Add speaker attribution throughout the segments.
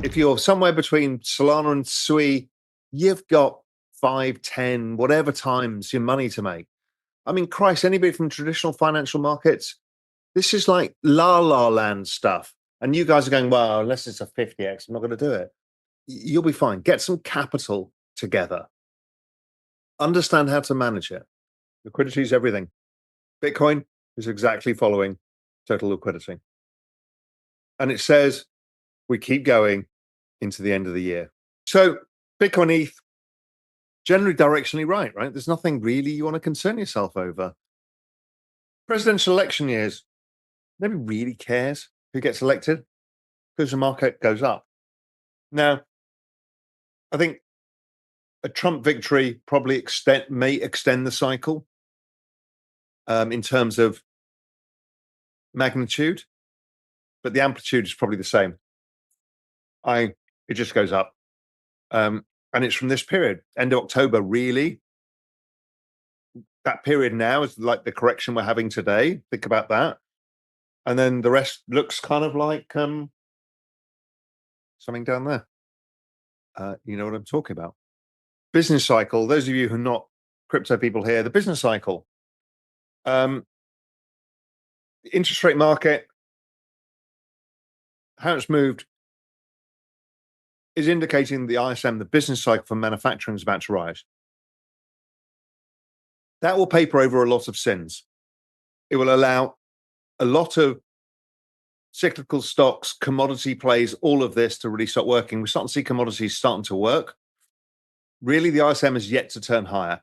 Speaker 1: if you're somewhere between Solana and SUI, you've got 5, 10, whatever times your money to make. I mean, Christ, anybody from traditional financial markets, this is like la land stuff. And you guys are going, well, unless it's a 50x, I'm not going to do it. You'll be fine. Get some capital together. Understand how to manage it. Liquidity is everything. Bitcoin is exactly following total liquidity. And it says we keep going into the end of the year. So Bitcoin ETH, generally directionally right? There's nothing really you want to concern yourself over. Presidential election years, nobody really cares who gets elected because the market goes up. Now, I think a Trump victory probably may extend the cycle in terms of magnitude, but the amplitude is probably the same. It just goes up. And it's from this period, end of October, really. That period now is like the correction we're having today. Think about that. And then the rest looks kind of like something down there. You know what I'm talking about. Business cycle, those of you who are not crypto people here, the business cycle. The interest rate market, how it's moved, is indicating the ISM, the business cycle for manufacturing, is about to rise. That will paper over a lot of sins. It will allow a lot of cyclical stocks, commodity plays, all of this to really start working. We're starting to see commodities starting to work. Really, the ISM is yet to turn higher.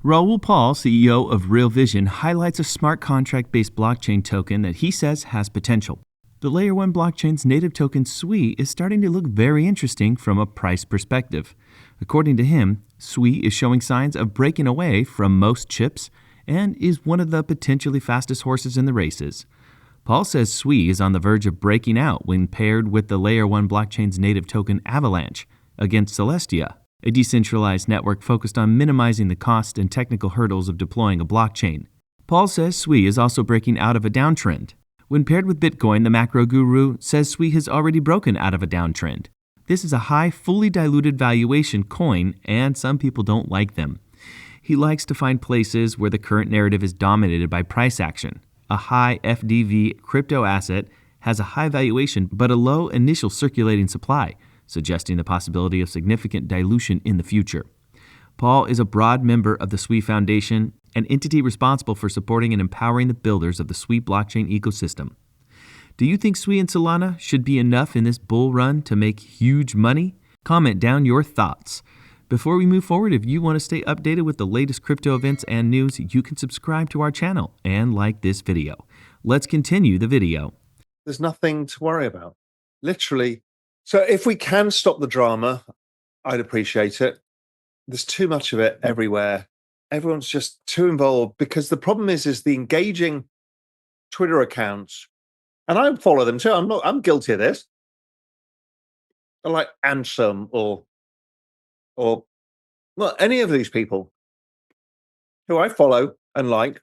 Speaker 2: Raoul Pal, CEO of Real Vision, highlights a smart contract-based blockchain token that he says has potential. The Layer 1 blockchain's native token SUI is starting to look very interesting from a price perspective. According to him, SUI is showing signs of breaking away from most chips and is one of the potentially fastest horses in the races. Paul says SUI is on the verge of breaking out when paired with the Layer 1 blockchain's native token Avalanche against Celestia, a decentralized network focused on minimizing the cost and technical hurdles of deploying a blockchain. Paul says SUI is also breaking out of a downtrend. When paired with Bitcoin, the macro guru says SUI has already broken out of a downtrend. This is a high, fully diluted valuation coin, and some people don't like them. He likes to find places where the current narrative is dominated by price action. A high FDV crypto asset has a high valuation but a low initial circulating supply, suggesting the possibility of significant dilution in the future. Paul is a broad member of the SUI Foundation, an entity responsible for supporting and empowering the builders of the SUI blockchain ecosystem. Do you think SUI and Solana should be enough in this bull run to make huge money? Comment down your thoughts. Before we move forward, if you want to stay updated with the latest crypto events and news, you can subscribe to our channel and like this video. Let's continue the video.
Speaker 1: There's nothing to worry about. Literally. So if we can stop the drama, I'd appreciate it. There's too much of it everywhere. Everyone's just too involved because the problem is the engaging Twitter accounts, and I follow them too. I'm guilty of this. I like Ansem or well, any of these people who I follow and like.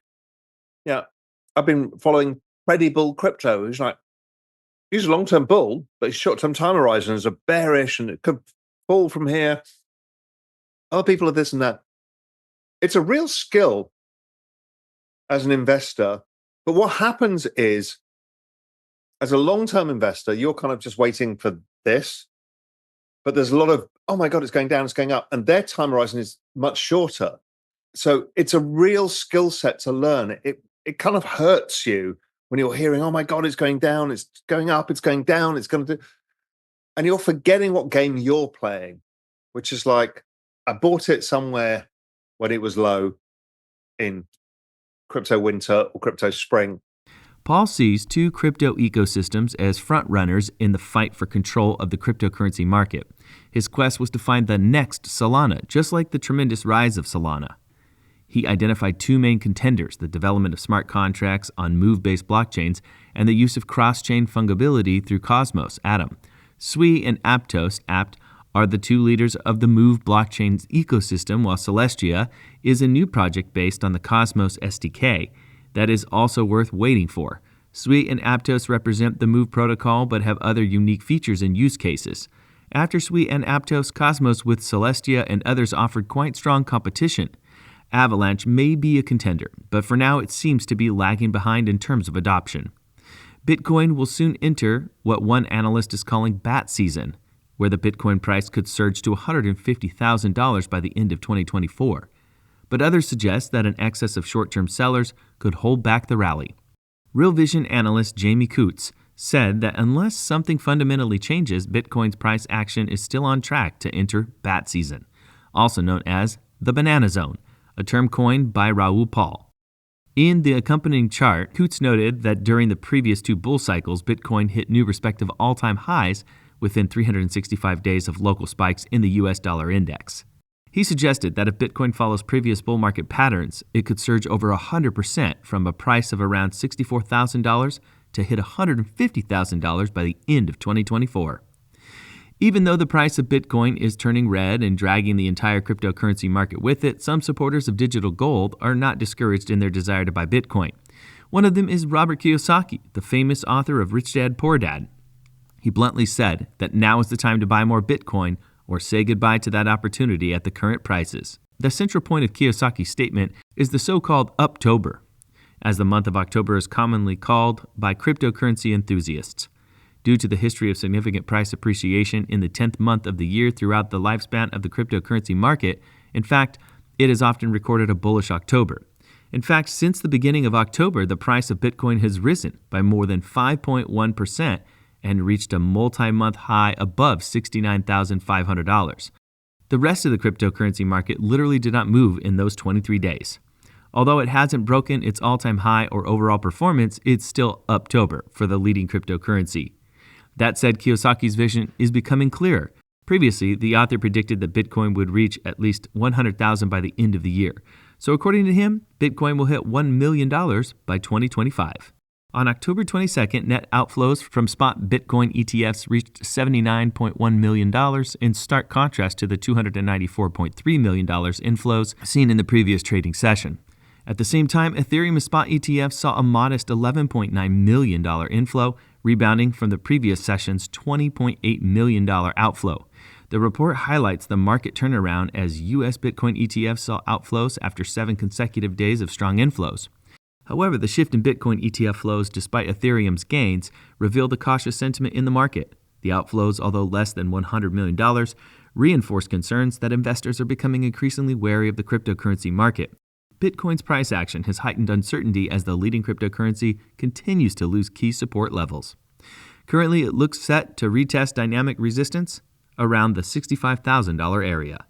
Speaker 1: Yeah, I've been following Credible Crypto, who's like, he's a long-term bull, but his short-term time horizons are bearish and it could fall from here. Other people are this and that. It's a real skill as an investor. But what happens is, as a long-term investor, you're kind of just waiting for this. But there's a lot of, oh my God, it's going down, it's going up. And their time horizon is much shorter. So it's a real skill set to learn. It kind of hurts you when you're hearing, oh my God, it's going down, it's going up, it's going down, it's going to do. And you're forgetting what game you're playing, which is like, I bought it somewhere when it was low in crypto winter or crypto spring.
Speaker 2: Paul sees two crypto ecosystems as front-runners in the fight for control of the cryptocurrency market. His quest was to find the next Solana, just like the tremendous rise of Solana. He identified two main contenders, the development of smart contracts on Move-based blockchains and the use of cross-chain fungibility through Cosmos, Atom. SUI and Aptos, Apt, are the two leaders of the Move blockchain's ecosystem, while Celestia is a new project based on the Cosmos SDK that is also worth waiting for. SUI and Aptos represent the Move protocol but have other unique features and use cases. After SUI and Aptos, Cosmos with Celestia and others offered quite strong competition. Avalanche may be a contender, but for now it seems to be lagging behind in terms of adoption. Bitcoin will soon enter what one analyst is calling bat season, where the Bitcoin price could surge to $150,000 by the end of 2024. But others suggest that an excess of short-term sellers could hold back the rally. Real Vision analyst Jamie Coots said that unless something fundamentally changes, Bitcoin's price action is still on track to enter bat season, also known as the banana zone, a term coined by Raoul Pal. In the accompanying chart, Coots noted that during the previous two bull cycles, Bitcoin hit new respective all-time highs within 365 days of local spikes in the US dollar index. He suggested that if Bitcoin follows previous bull market patterns, it could surge over 100% from a price of around $64,000 to hit $150,000 by the end of 2024. Even though the price of Bitcoin is turning red and dragging the entire cryptocurrency market with it, some supporters of digital gold are not discouraged in their desire to buy Bitcoin. One of them is Robert Kiyosaki, the famous author of Rich Dad, Poor Dad. He bluntly said that now is the time to buy more Bitcoin or say goodbye to that opportunity at the current prices. The central point of Kiyosaki's statement is the so-called Uptober, as the month of October is commonly called by cryptocurrency enthusiasts. Due to the history of significant price appreciation in the 10th month of the year throughout the lifespan of the cryptocurrency market, in fact, it has often recorded a bullish October. In fact, since the beginning of October, the price of Bitcoin has risen by more than 5.1% and reached a multi-month high above $69,500. The rest of the cryptocurrency market literally did not move in those 23 days. Although it hasn't broken its all-time high or overall performance, it's still Uptober for the leading cryptocurrency. That said, Kiyosaki's vision is becoming clearer. Previously, the author predicted that Bitcoin would reach at least $100,000 by the end of the year. So according to him, Bitcoin will hit $1 million by 2025. On October 22nd, net outflows from spot Bitcoin ETFs reached $79.1 million, in stark contrast to the $294.3 million inflows seen in the previous trading session. At the same time, Ethereum spot ETFs saw a modest $11.9 million inflow, rebounding from the previous session's $20.8 million outflow. The report highlights the market turnaround as U.S. Bitcoin ETFs saw outflows after 7 consecutive days of strong inflows. However, the shift in Bitcoin ETF flows, despite Ethereum's gains, revealed the cautious sentiment in the market. The outflows, although less than $100 million, reinforced concerns that investors are becoming increasingly wary of the cryptocurrency market. Bitcoin's price action has heightened uncertainty as the leading cryptocurrency continues to lose key support levels. Currently, it looks set to retest dynamic resistance around the $65,000 area.